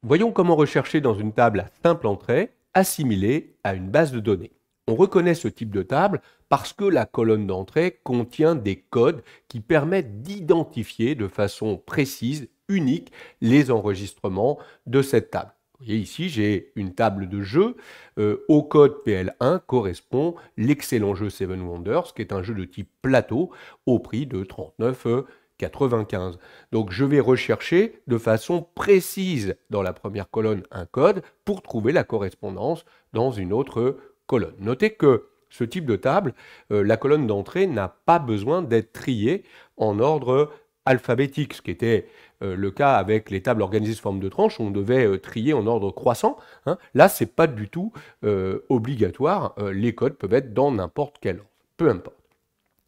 Voyons comment rechercher dans une table à simple entrée, assimilée à une base de données. On reconnaît ce type de table parce que la colonne d'entrée contient des codes qui permettent d'identifier de façon précise, unique, les enregistrements de cette table. Vous voyez ici, j'ai une table de jeu. Au code PL1 correspond l'excellent jeu Seven Wonders, qui est un jeu de type plateau au prix de 39,95 €. Donc je vais rechercher de façon précise dans la première colonne un code pour trouver la correspondance dans une autre colonne. Notez que ce type de table, la colonne d'entrée n'a pas besoin d'être triée en ordre alphabétique, ce qui était le cas avec les tables organisées sous forme de tranches, où on devait trier en ordre croissant. Là, ce n'est pas du tout obligatoire. Les codes peuvent être dans n'importe quel ordre, peu importe.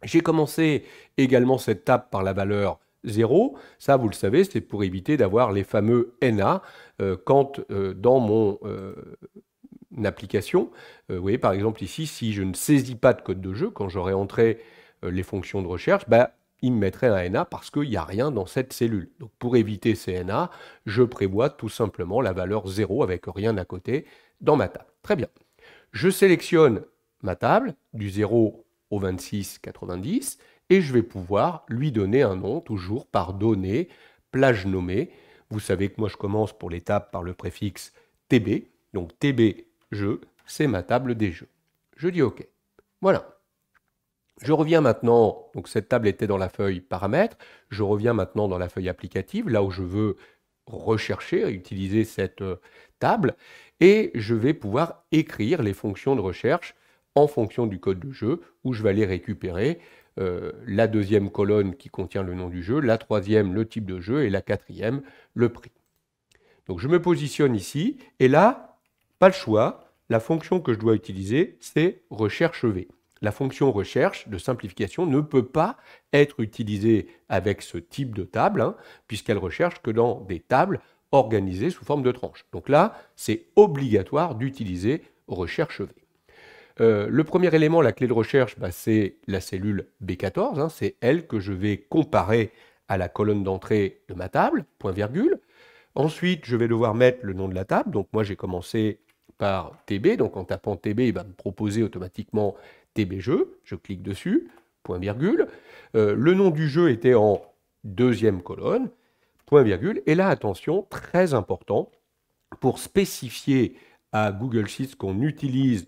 J'ai commencé également cette table par la valeur 0. Ça, vous le savez, c'est pour éviter d'avoir les fameux NA quand dans mon application, vous voyez par exemple ici, si je ne saisis pas de code de jeu, quand j'aurai entré les fonctions de recherche, il me mettrait un NA parce qu'il n'y a rien dans cette cellule. Donc pour éviter ces NA, je prévois tout simplement la valeur 0 avec rien à côté dans ma table. Très bien. Je sélectionne ma table du 0 au 26,90 et je vais pouvoir lui donner un nom, toujours par données, plage nommée. Vous savez que moi je commence pour les tables par le préfixe TB, donc TB jeu, c'est ma table des jeux. Je dis OK. Voilà. Je reviens maintenant, donc cette table était dans la feuille paramètres, je reviens maintenant dans la feuille applicative, là où je veux rechercher, utiliser cette table, et je vais pouvoir écrire les fonctions de recherche en fonction du code de jeu, où je vais aller récupérer la deuxième colonne qui contient le nom du jeu, la troisième le type de jeu, et la quatrième le prix. Donc je me positionne ici, et là, pas le choix, la fonction que je dois utiliser, c'est recherche V. La fonction recherche de simplification ne peut pas être utilisée avec ce type de table, puisqu'elle recherche que dans des tables organisées sous forme de tranches. Donc là, c'est obligatoire d'utiliser recherche V. Le premier élément, la clé de recherche, c'est la cellule B14, c'est elle que je vais comparer à la colonne d'entrée de ma table, point virgule. Ensuite, je vais devoir mettre le nom de la table. Donc moi, j'ai commencé par TB. Donc en tapant TB, il va me proposer automatiquement TB jeu. Je clique dessus, point virgule. Le nom du jeu était en deuxième colonne, point virgule. Et là, attention, très important, pour spécifier à Google Sheets qu'on utilise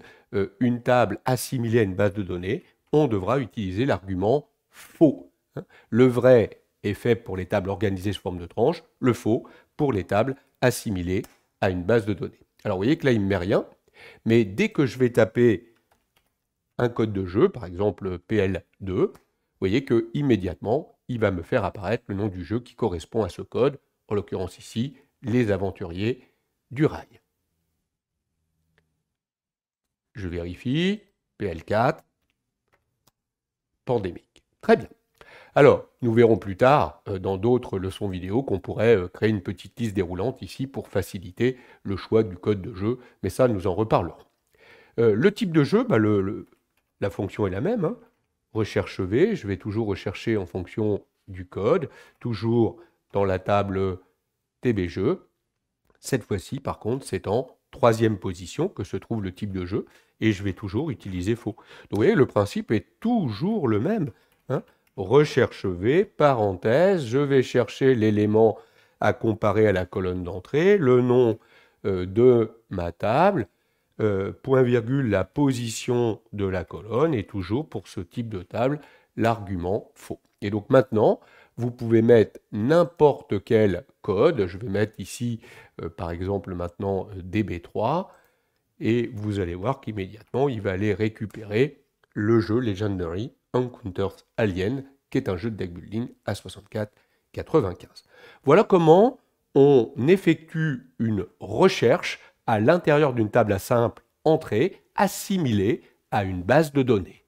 une table assimilée à une base de données, on devra utiliser l'argument faux. Le vrai est fait pour les tables organisées sous forme de tranches, le faux pour les tables assimilées à une base de données. Alors vous voyez que là, il ne met rien, mais dès que je vais taper un code de jeu, par exemple PL2, vous voyez que immédiatement, il va me faire apparaître le nom du jeu qui correspond à ce code, en l'occurrence ici, les aventuriers du rail. Je vérifie, PL4, pandémique. Très bien. Alors, nous verrons plus tard, dans d'autres leçons vidéo, qu'on pourrait créer une petite liste déroulante ici pour faciliter le choix du code de jeu, mais ça, nous en reparlerons. Le type de jeu, la fonction est la même, recherche V, je vais toujours rechercher en fonction du code, toujours dans la table TB-jeu. Cette fois-ci, par contre, c'est en troisième position que se trouve le type de jeu, et je vais toujours utiliser faux. Donc vous voyez, le principe est toujours le même. Recherche V, parenthèse, je vais chercher l'élément à comparer à la colonne d'entrée, le nom de ma table, point virgule, la position de la colonne, et toujours pour ce type de table, l'argument faux. Et donc maintenant, vous pouvez mettre n'importe quel code. Je vais mettre ici, par exemple, maintenant DB3, et vous allez voir qu'immédiatement, il va aller récupérer le jeu Legendary Encounters Alien, qui est un jeu de deck building à 64,95. Voilà comment on effectue une recherche à l'intérieur d'une table à simple entrée assimilée à une base de données.